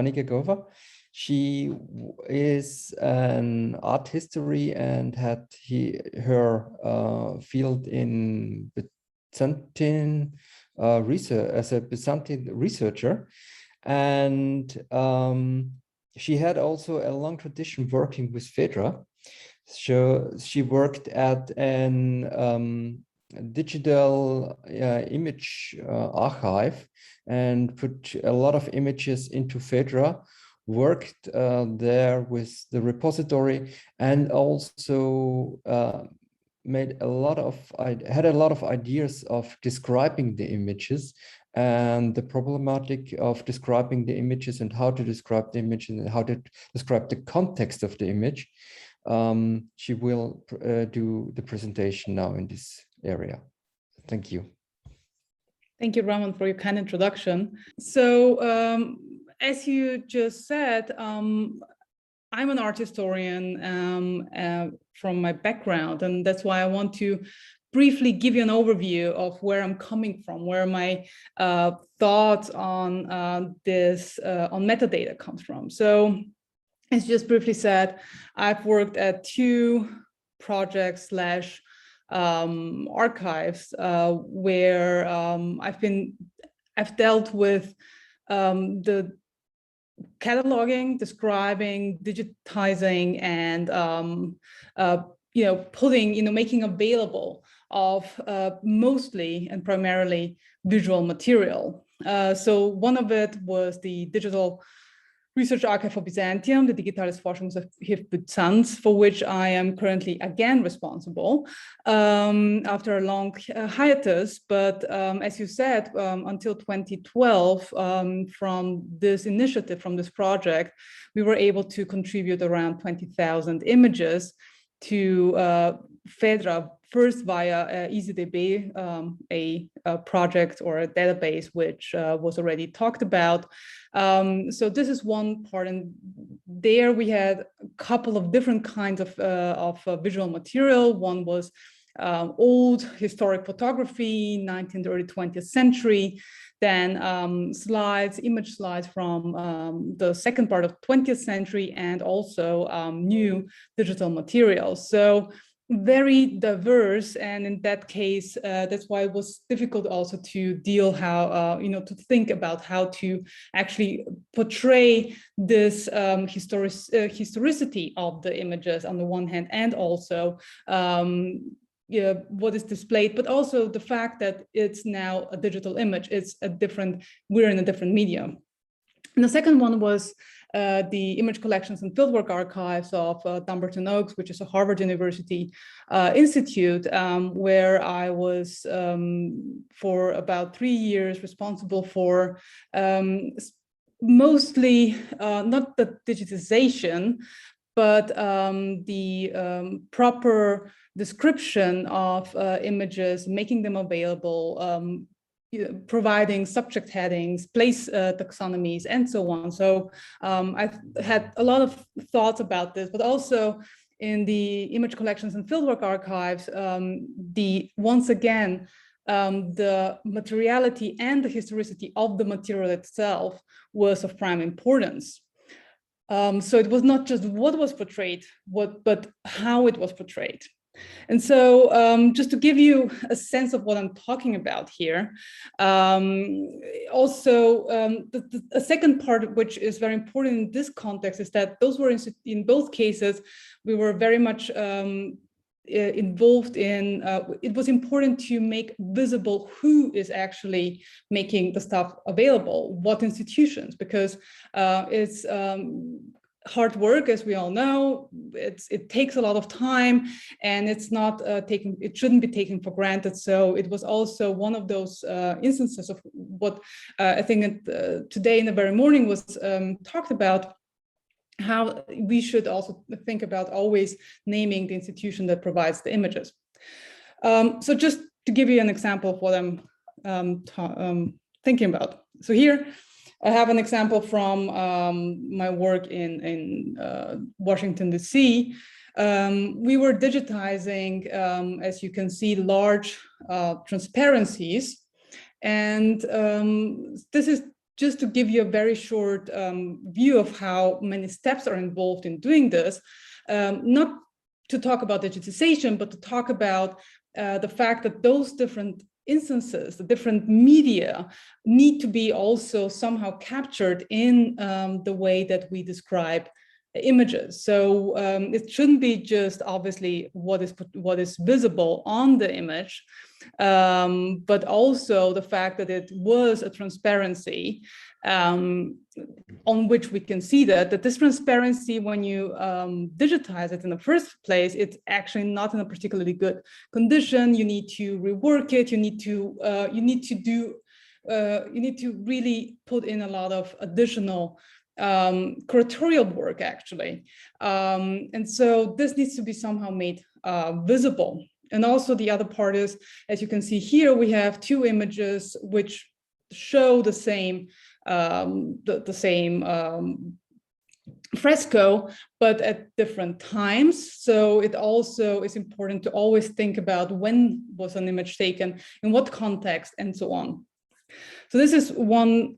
Fani Gargova. She is an art history and had her field in Byzantine research as a Byzantine researcher, and she had also a long tradition working with PHAIDRA. So she worked at an digital image archive and put a lot of images into PHAIDRA, worked there with the repository, and also had a lot of ideas of describing the images and the problematic of describing the images and how to describe the image and how to describe the context of the image. She will do the presentation now in this area. Thank you. Thank you, Ramon, for your kind introduction. So as you just said, I'm an art historian from my background, and that's why I want to briefly give you an overview of where I'm coming from, where my thoughts on on metadata comes from. So as just briefly said, I've worked at 2 projects / archives where I've dealt with the cataloging, describing, digitizing, and making available of mostly and primarily visual material. So one of it was the digital research archive for Byzantium, the Digitales Forschungsarchiv Byzanz, for which I am currently again responsible after a long hiatus. But as you said, until 2012, from this initiative, from this project, we were able to contribute around 20,000 images to PHAIDRA, first via EasyDB, a project or a database which was already talked about. So this is one part, and there we had a couple of different kinds of visual material. One was old historic photography, 19th, early 20th century, then slides, image slides from the second part of 20th century, and also new digital materials. So very diverse, and in that case, that's why it was difficult also to deal to think about how to actually portray this historicity of the images on the one hand, and also what is displayed, but also the fact that it's now a digital image. We're in a different medium. And the second one was the image collections and fieldwork archives of Dumbarton Oaks, which is a Harvard University institute, where I was for about 3 years responsible for mostly not the digitization, but the proper description of images, making them available, providing subject headings, place taxonomies, and so on. So I've had a lot of thoughts about this, but also in the image collections and fieldwork archives, once again, the materiality and the historicity of the material itself was of prime importance. So it was not just what was portrayed, but how it was portrayed. And so just to give you a sense of what I'm talking about here, also a second part which is very important in this context is that those were in both cases, we were very much involved in, it was important to make visible who is actually making the stuff available, what institutions, because it's hard work, as we all know. It takes a lot of time, and it's not it shouldn't be taken for granted. So it was also one of those instances of what I think today in the very morning was talked about, how we should also think about always naming the institution that provides the images. So just to give you an example of what I'm thinking about. So here I have an example from my work in Washington, D.C. We were digitizing, as you can see, large transparencies. And this is just to give you a very short view of how many steps are involved in doing this, not to talk about digitization, but to talk about the fact that those different instances, the different media, need to be also somehow captured in the way that we describe images. So it shouldn't be just obviously what is visible on the image, but also the fact that it was a transparency on which we can see that this transparency, when you digitize it in the first place, it's actually not in a particularly good condition. You need to rework it. You need to really put in a lot of additional curatorial work, actually. And so this needs to be somehow made visible. And also the other part is, as you can see here, we have two images which show the same fresco, but at different times. So it also is important to always think about when was an image taken, in what context, and so on. So this is one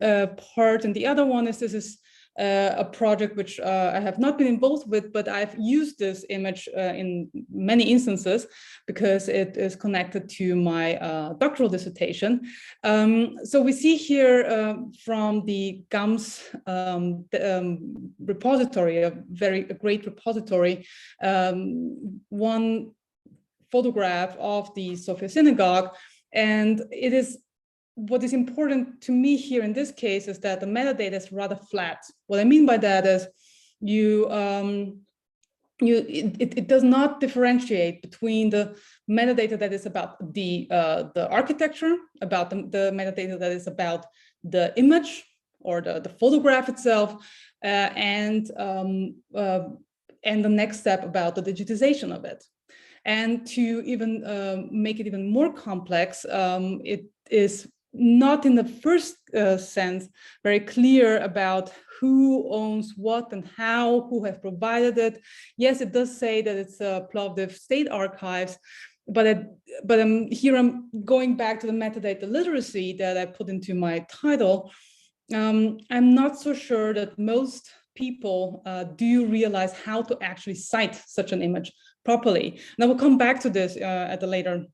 part, and the other one is, this is a project which I have not been involved with, but I've used this image in many instances because it is connected to my doctoral dissertation. So we see here from the GAMS repository, a great repository, one photograph of the Sophia Synagogue, and it is, what is important to me here in this case is that the metadata is rather flat. What I mean by that is it does not differentiate between the metadata that is about the architecture, about the metadata that is about the image or the photograph itself, and the next step about the digitization of it. And to even make it even more complex, it is not in the first sense very clear about who owns what and how, who has provided it. Yes, it does say that it's Plovdiv State Archives, but here I'm going back to the metadata literacy that I put into my title. I'm not so sure that most people do realize how to actually cite such an image properly. And I will come back to this at a later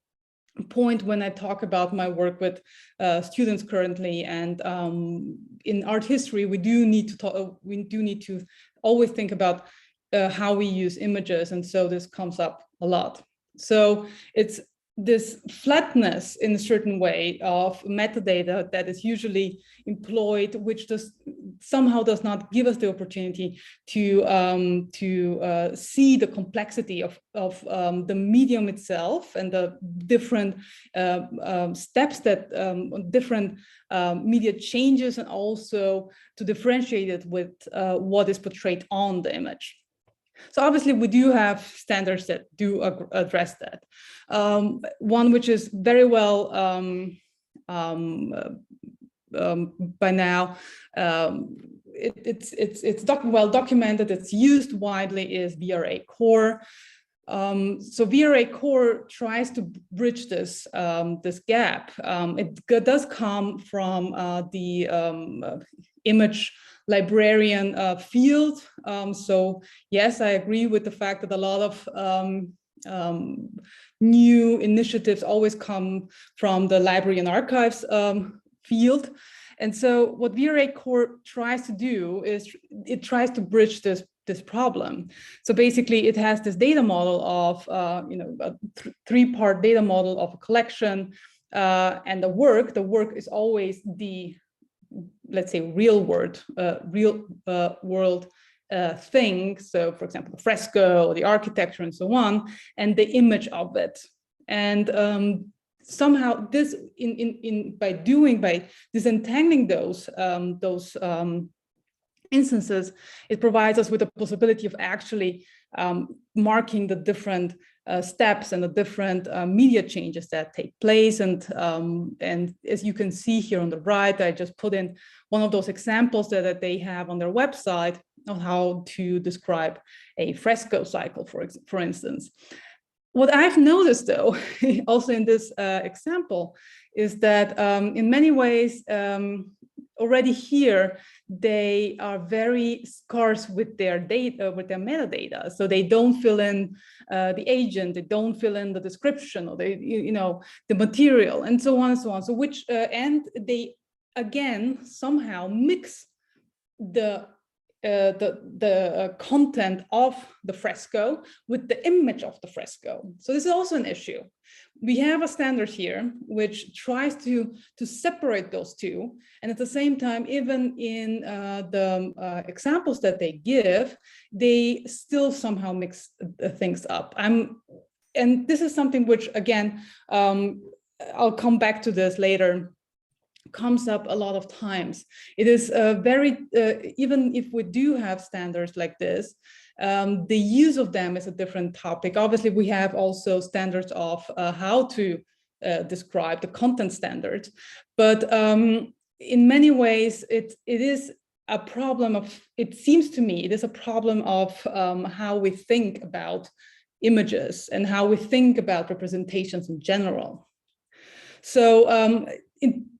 point when I talk about my work with students currently. And in art history, we do need to always think about how we use images, and so this comes up a lot. So it's this flatness in a certain way of metadata that is usually employed, which somehow does not give us the opportunity to see the complexity of the medium itself and the different steps that different media changes, and also to differentiate it with what is portrayed on the image. So obviously we do have standards that do address that. One which is very well by now, it's well documented, it's used widely, is VRA Core. So VRA Core tries to bridge this gap. It does come from the image librarian field. So yes, I agree with the fact that a lot of new initiatives always come from the library and archives field. And so what VRA Core tries to do is it tries to bridge this problem. So basically it has this data model of a three-part data model of a collection, and the work is always the, let's say, real world thing. So for example, the fresco, the architecture, and so on, and the image of it. And somehow this, by disentangling those instances, it provides us with the possibility of actually marking the different steps and the different media changes that take place. And as you can see here on the right, I just put in one of those examples that they have on their website of how to describe a fresco cycle, for instance. What I've noticed, though, also in this example, is that in many ways, already here, they are very scarce with their data, with their metadata. So they don't fill in the agent, they don't fill in the description, or they, the material, and so on and so on. So which, and they again somehow mix the content of the fresco with the image of the fresco. So this is also an issue. We have a standard here which tries to separate those two, and at the same time, even in the examples that they give, they still somehow mix things up. And this is something which, again, I'll come back to this later, comes up a lot of times. It is even if we do have standards like this, the use of them is a different topic. Obviously, we have also standards of how to describe the content standards, but in many ways, it is a problem of, it seems to me, it is a problem of how we think about images and how we think about representations in general. So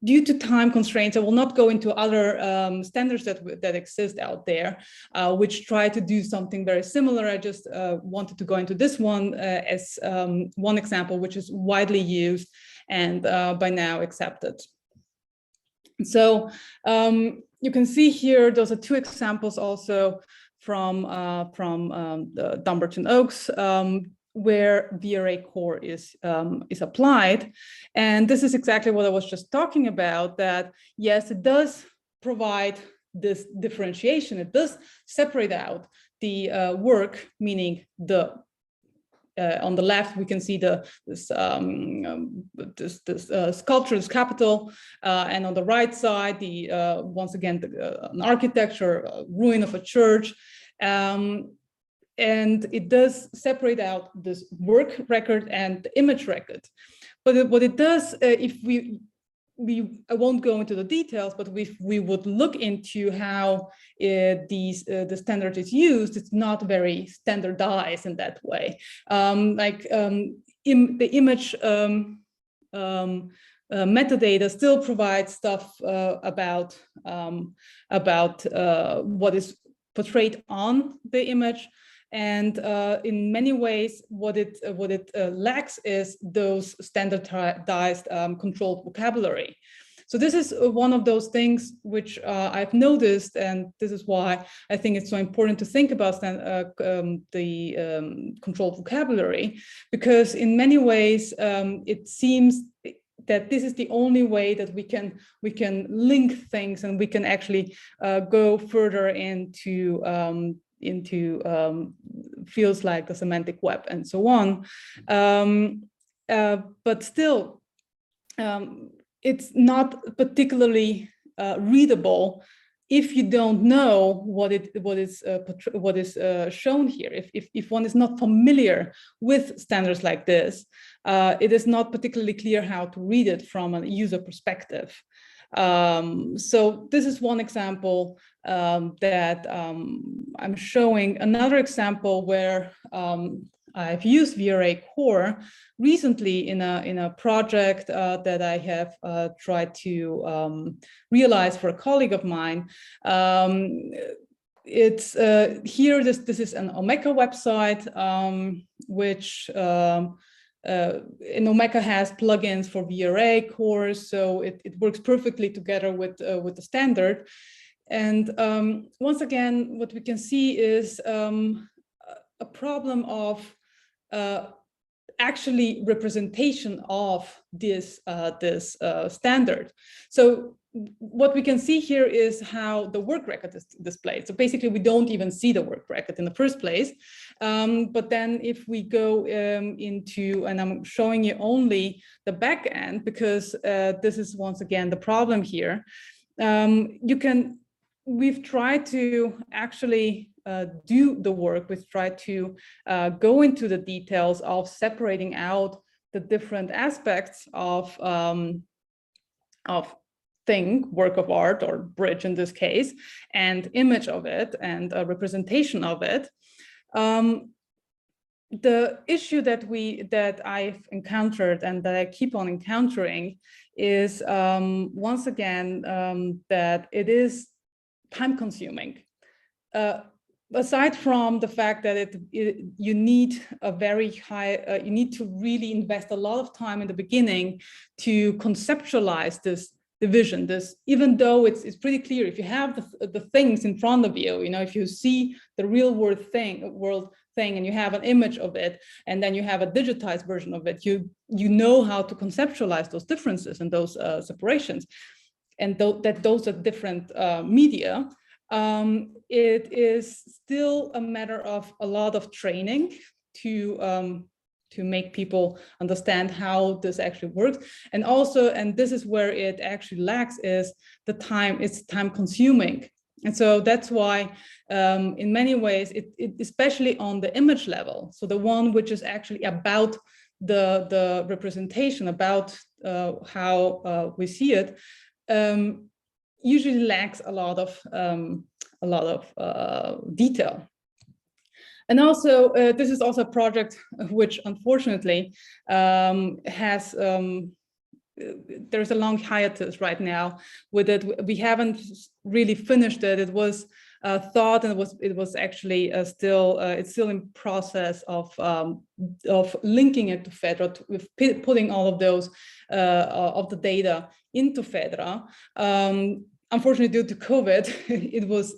due to time constraints, I will not go into other standards that exist out there, which try to do something very similar. I just wanted to go into this one as one example, which is widely used and by now accepted. So you can see here, those are two examples also from the Dumbarton Oaks, where VRA Core is applied. And this is exactly what I was just talking about, that yes, it does provide this differentiation. It does separate out the work, meaning the on the left, we can see this sculpture, this capital, and on the right side, once again, an architecture, a ruin of a church. And it does separate out this work record and the image record. But what it does, if I won't go into the details, but if we would look into how the standard is used, it's not very standardized in that way. The image metadata still provides stuff about what is portrayed on the image. And in many ways, what it lacks is those standardized controlled vocabulary. So this is one of those things which I've noticed, and this is why I think it's so important to think about the controlled vocabulary, because in many ways it seems that this is the only way that we can link things, and we can actually go further into fields like the semantic web and so on. But still, it's not particularly readable if you don't know what is shown here. If one is not familiar with standards like this, it is not particularly clear how to read it from a user perspective. So this is one example that I'm showing. Another example where I've used VRA Core recently in a project that I have tried to realize for a colleague of mine. It's here. This is an Omeka website, which and Omeka has plugins for VRA Core, so it works perfectly together with the standard. And once again, what we can see is a problem of actually representation of this standard. So what we can see here is how the work record is displayed. So basically, we don't even see the work record in the first place. But then if we go into, and I'm showing you only the back end, because this is once again the problem here. We've tried to actually do the work. We've tried to go into the details of separating out the different aspects of work of art, or bridge in this case, and image of it, and a representation of it. the issue that I've encountered and that I keep on encountering is once again that it is time consuming. Aside from the fact that you need a very high, you need to really invest a lot of time in the beginning to conceptualize this division. This, even though it's pretty clear, if you have the things in front of you, if you see the real world thing and you have an image of it, and then you have a digitized version of it, you know how to conceptualize those differences and those separations, and that those are different media. It is still a matter of a lot of training to make people understand how this actually works. And also, and this is where it actually lacks, is the time. It's time consuming. And so that's why in many ways, it especially on the image level, so the one which is actually about the representation, about how we see it, usually lacks a lot of detail. And also, this is also a project which unfortunately has, there's a long hiatus right now with it. We haven't really finished it. It was thought, and it was actually still, it's still in process of linking it to FAIDRA, with putting all of those, of the data into FAIDRA. Unfortunately, due to COVID, it was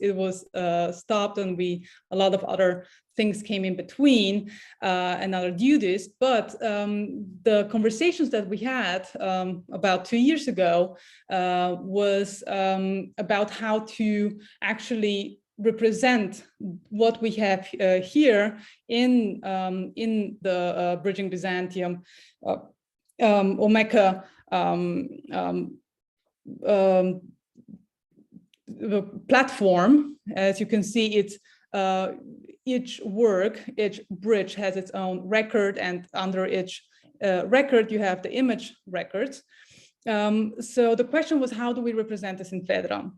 stopped, and a lot of other things came in between and other duties. But the conversations that we had about 2 years ago was about how to actually represent what we have here in the Bridging Byzantium Omeka the platform. As you can see, it's each bridge has its own record, and under each record you have the image records. So the question was, how do we represent this in FAIDRA?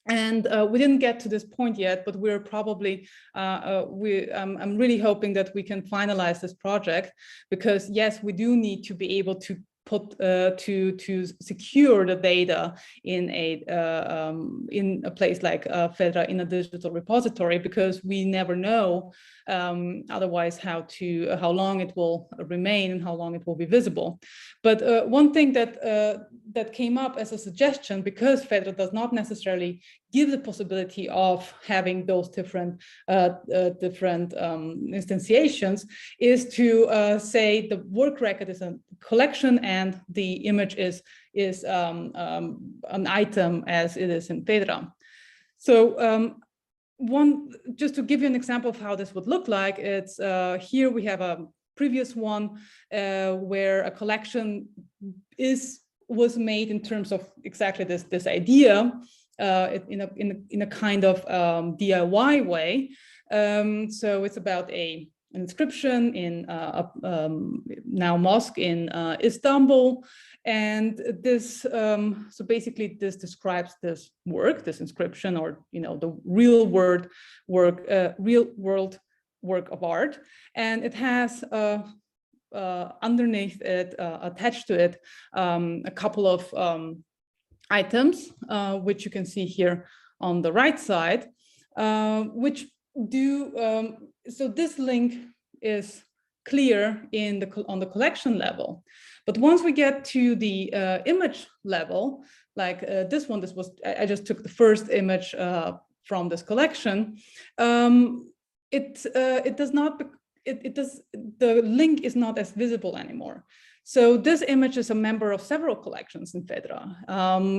And we didn't get to this point yet, but we're probably, I'm really hoping that we can finalize this project, because yes, we do need to be able to put to secure the data in a place like FAIDRA, in a digital repository, because we never know otherwise how long it will remain and how long it will be visible. But one thing that came up as a suggestion, because FAIDRA does not necessarily give the possibility of having those different instantiations, is to say the work record is a collection and the image is an item, as it is in FAIDRA. So just to give you an example of how this would look like, it's here we have a previous one where a collection was made in terms of exactly this idea, in a kind of DIY way. So it's about an inscription in now mosque in Istanbul, and this so basically this describes this work, this inscription, or the real world work of art, and it has underneath it, attached to it, a couple of items, which you can see here on the right side, which do, so this link is clear on the collection level. But once we get to the image level, like this one, I just took the first image from this collection, the link is not as visible anymore. So this image is a member of several collections in FAIDRA.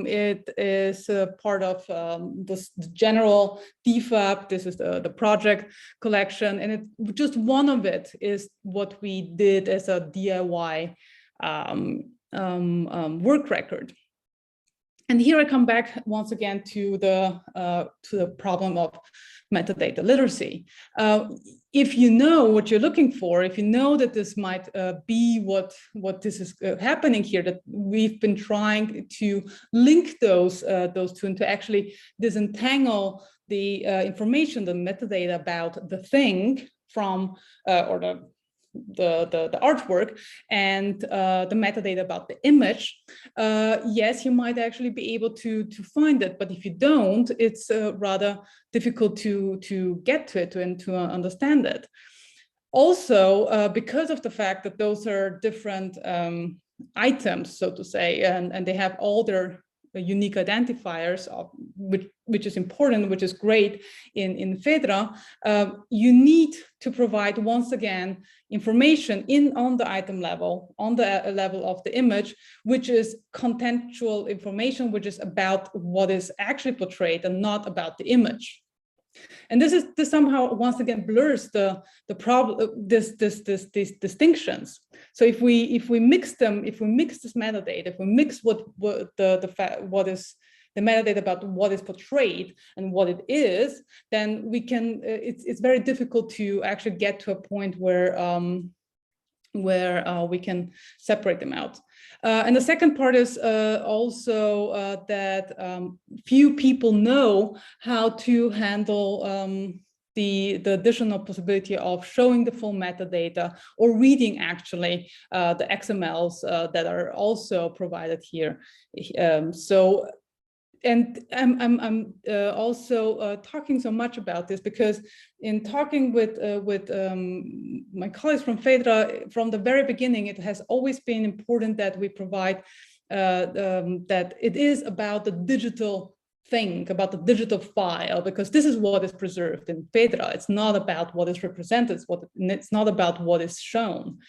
It is a part of the general DFAP. This is the project collection, and just one of it is what we did as a DIY work record. And here I come back once again to the problem of metadata literacy. If you know what you're looking for, if you know that this might be what this is happening here, that we've been trying to link those two, and to actually disentangle the information, the metadata about the thing from or the artwork and the metadata about the image, yes, you might actually be able to find it. But if you don't, it's rather difficult to get to it and to understand it. Also, because of the fact that those are different items, so to say, and they have all their unique identifiers, which is important, which is great in PHAIDRA, you need to provide, once again, information on the item level, on the level of the image, which is contextual information, which is about what is actually portrayed and not about the image. And this somehow once again blurs the problem, these distinctions. So if we mix them, if we mix this metadata, if we mix what is the metadata about what is portrayed and what it is, then we can. It's very difficult to actually get to a point where we can separate them out. And the second part is also that few people know how to handle the additional possibility of showing the full metadata or reading actually the XMLs that are also provided here. And I'm also talking so much about this because in talking with my colleagues from PHAIDRA, from the very beginning, it has always been important that we provide that it is about the digital thing, about the digital file, because this is what is preserved in PHAIDRA. It's not about what is represented, it's not about what is shown.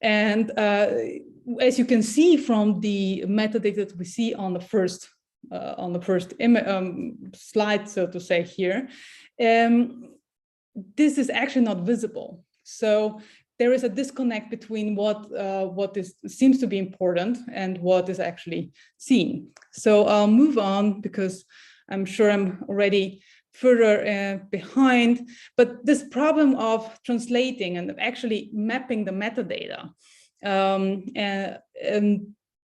And as you can see from the metadata that we see on the first slide, so to say here, this is actually not visible. So there is a disconnect between what seems to be important and what is actually seen. So I'll move on because I'm sure I'm already further behind, but this problem of translating and actually mapping the metadata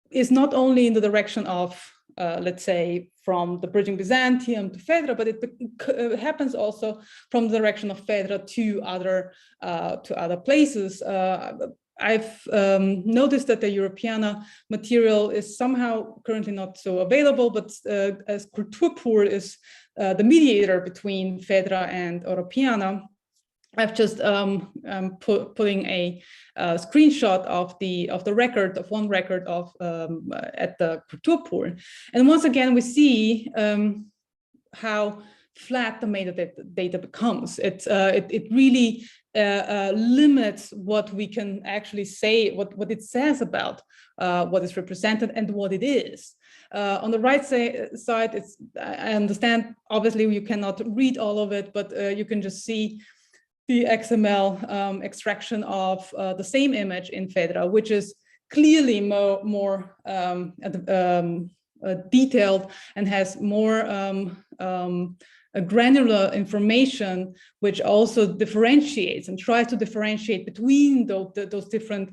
is not only in the direction of let's say, from the bridging Byzantium to PHAIDRA, but it happens also from the direction of PHAIDRA to other places. I've noticed that the Europeana material is somehow currently not so available, but as Kulturpool is the mediator between PHAIDRA and Europeana, I've just putting a screenshot of the record, of one record of at the Kulturpool, and once again we see how flat the metadata becomes. It really limits what we can actually say, what it says about what is represented and what it is. On the right side, I understand obviously you cannot read all of it, but you can just see the XML extraction of the same image in PHAIDRA, which is clearly more detailed and has more granular information, which also differentiates and tries to differentiate between those different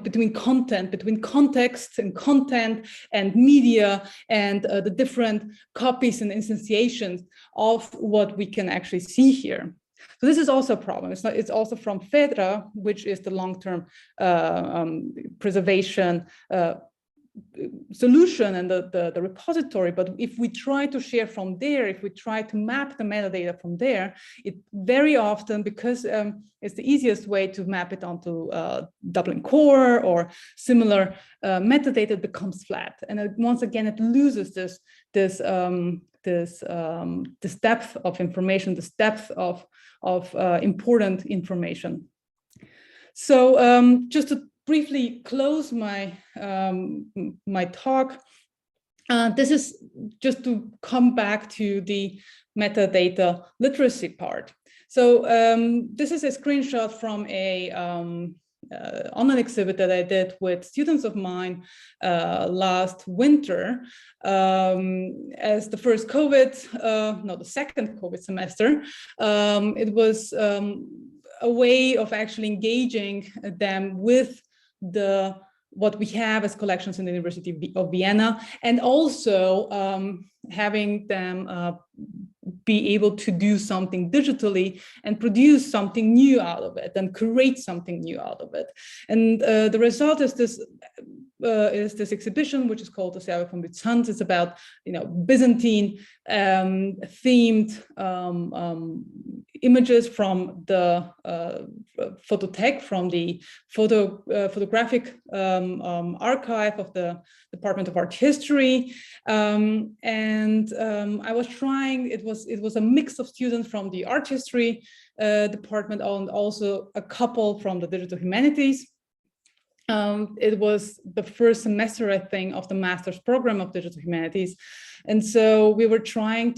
between context and content and media and the different copies and instantiations of what we can actually see here. So this is also a problem. It's also from PHAIDRA, which is the long-term preservation solution and the repository. But if we try to share from there, if we try to map the metadata from there, it very often, because it's the easiest way to map it onto Dublin Core or similar metadata, it becomes flat. And once again, it loses this depth of information, this depth of important information. So just to briefly close my my talk, this is just to come back to the metadata literacy part. So this is a screenshot from a online exhibit that I did with students of mine last winter as the first the second COVID semester. It was a way of actually engaging them with the what we have as collections in the University of Vienna, and also having them be able to do something digitally and produce something new out of it and create something new out of it. And the result is this exhibition, which is called the Serve von Byzanz. It's about, Byzantine themed images from the photothek, from the photographic archive of the Department of Art History. I was trying, it was a mix of students from the art history department and also a couple from the digital humanities. It was the first semester, I think, of the master's program of digital humanities. And so I was trying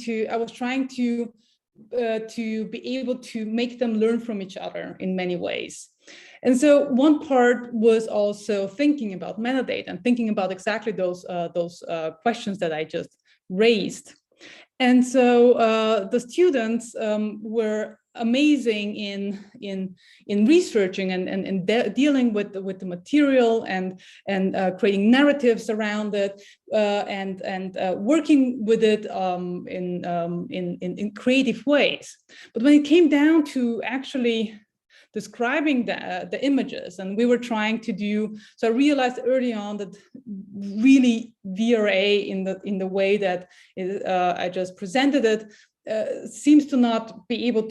to be able to make them learn from each other in many ways. And so one part was also thinking about metadata and thinking about exactly those questions that I just raised. And so the students were amazing in researching and dealing with the material and creating narratives around it and working with it in creative ways. But when it came down to actually describing the images, and we were trying to do, so I realized early on that really VRA in the way that I just presented it seems to not be able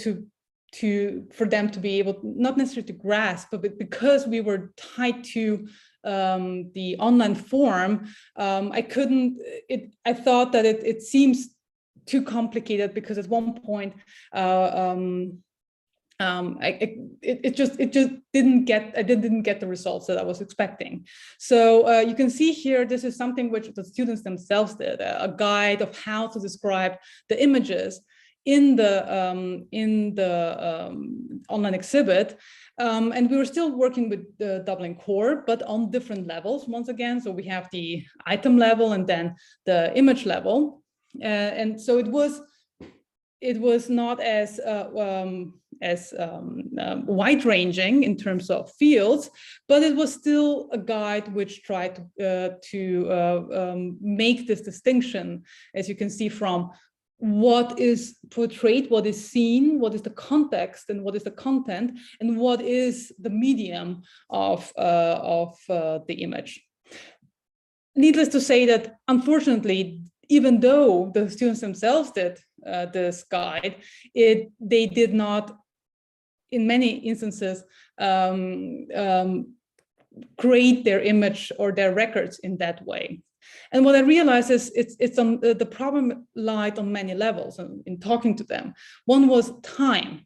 for them to be able, not necessarily to grasp, but because we were tied to the online form, I thought that it seems too complicated, because at one point it just didn't get the results that I was expecting. So you can see here, this is something which the students themselves did, a guide of how to describe the images in the online exhibit. And we were still working with the Dublin Core, but on different levels once again. So we have the item level and then the image level. And so it was not as wide-ranging in terms of fields, but it was still a guide which tried to make this distinction, as you can see, from what is portrayed, what is seen, what is the context, and what is the content, and what is the medium of the image. Needless to say that, unfortunately, even though the students themselves did this guide, they did not, in many instances, create their image or their records in that way. And what I realized is it's on the problem lied on many levels in talking to them. One was time.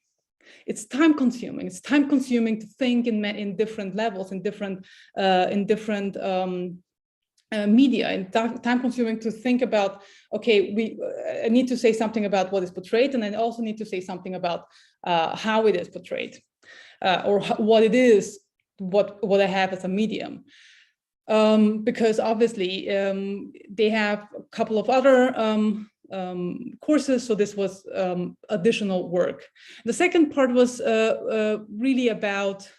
It's time consuming. It's time consuming to think in different levels, in different media, and time consuming to think about, okay, I need to say something about what is portrayed, and I also need to say something about how it is portrayed, or what it is, what I have as a medium. Because obviously they have a couple of other courses, so this was additional work. The second part was really about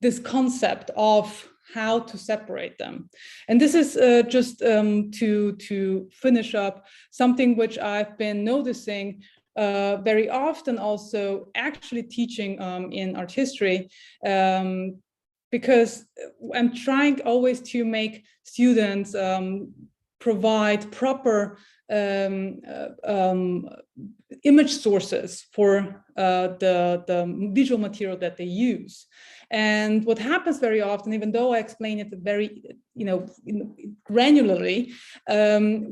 this concept of how to separate them. And this is just to finish up something which I've been noticing very often, also actually teaching in art history, because I'm trying always to make students provide proper image sources for the visual material that they use. And what happens very often, even though I explain it very, granularly,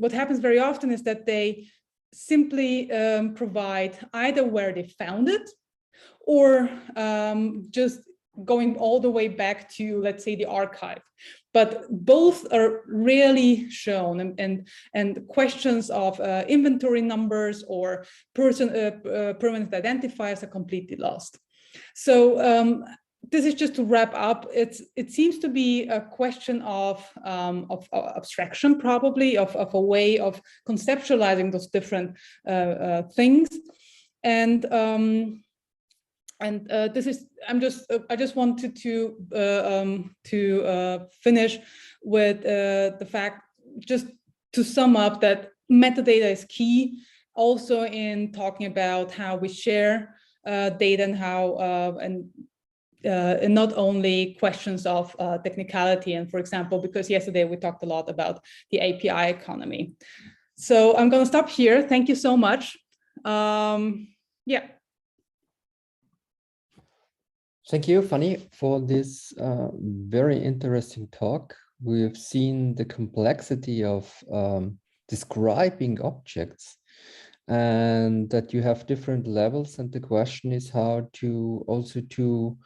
what happens very often is that they simply provide either where they found it, or just going all the way back to, let's say, the archive. But both are rarely shown, and questions of inventory numbers or permanent identifiers are completely lost. So this is just to wrap up. It seems to be a question of abstraction, probably, of a way of conceptualizing those different things. And And I just wanted to finish with the fact, just to sum up, that metadata is key also in talking about how we share data and how and not only questions of technicality. And for example, because yesterday we talked a lot about the API economy. So I'm going to stop here. Thank you so much. Yeah. Thank you, Fani, for this very interesting talk. We've seen the complexity of describing objects, and that you have different levels. And the question is how to also to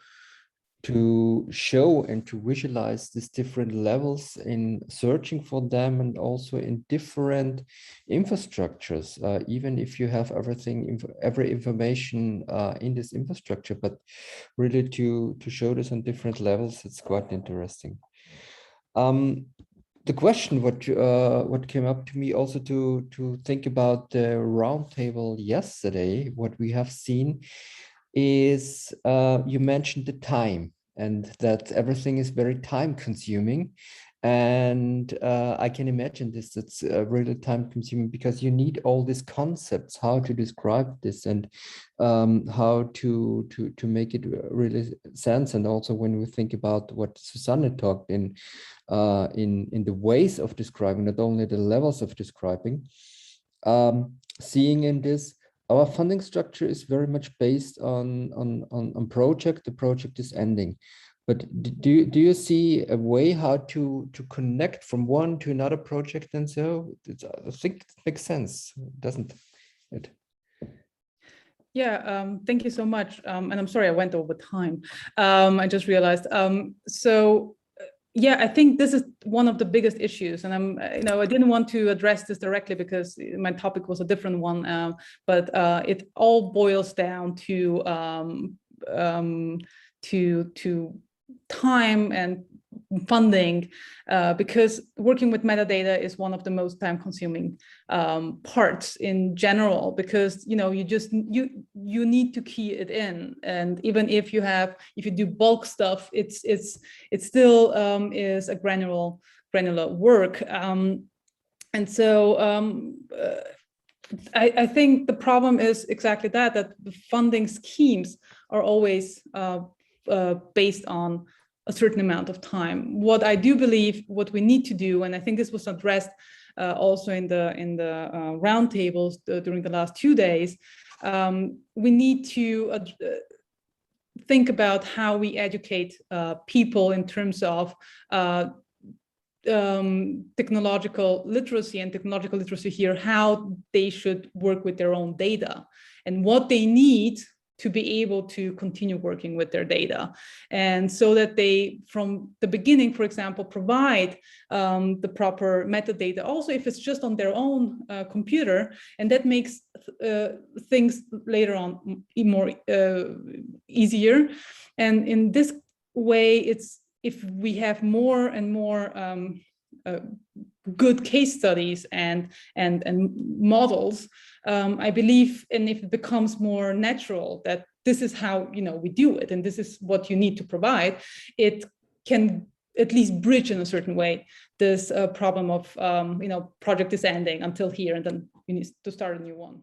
show and to visualize these different levels in searching for them, and also in different infrastructures, even if you have every information in this infrastructure, but really to show this on different levels, it's quite interesting. The question what came up to me also to think about the roundtable yesterday, what we have seen is you mentioned the time, and that everything is very time consuming. And I can imagine this, it's really time consuming, because you need all these concepts, how to describe this, and how to make it really sense. And also when we think about what Susanne talked in the ways of describing, not only the levels of describing, seeing in this, our funding structure is very much based on project. The project is ending. But do you see a way how to connect from one to another project? And so I think it makes sense, doesn't it? Yeah, thank you so much. And I'm sorry I went over time. I just realized. So yeah, I think this is one of the biggest issues, and I didn't want to address this directly because my topic was a different one, but it all boils down to time and funding, because working with metadata is one of the most time-consuming parts in general, because you need to key it in, and even if you do bulk stuff, it still is a granular work, and so I think the problem is exactly that the funding schemes are always based on a certain amount of time. What I do believe, what we need to do, and I think this was addressed also in the roundtables during the last 2 days, we need to think about how we educate people in terms of technological literacy, and technological literacy here, how they should work with their own data and what they need to be able to continue working with their data. And so that they, from the beginning, for example, provide the proper metadata, also if it's just on their own computer, and that makes things later on more easier. And in this way, if we have more and more good case studies and models, I believe, and if it becomes more natural that this is how we do it, and this is what you need to provide, it can at least bridge in a certain way this problem of project is ending until here, and then you need to start a new one.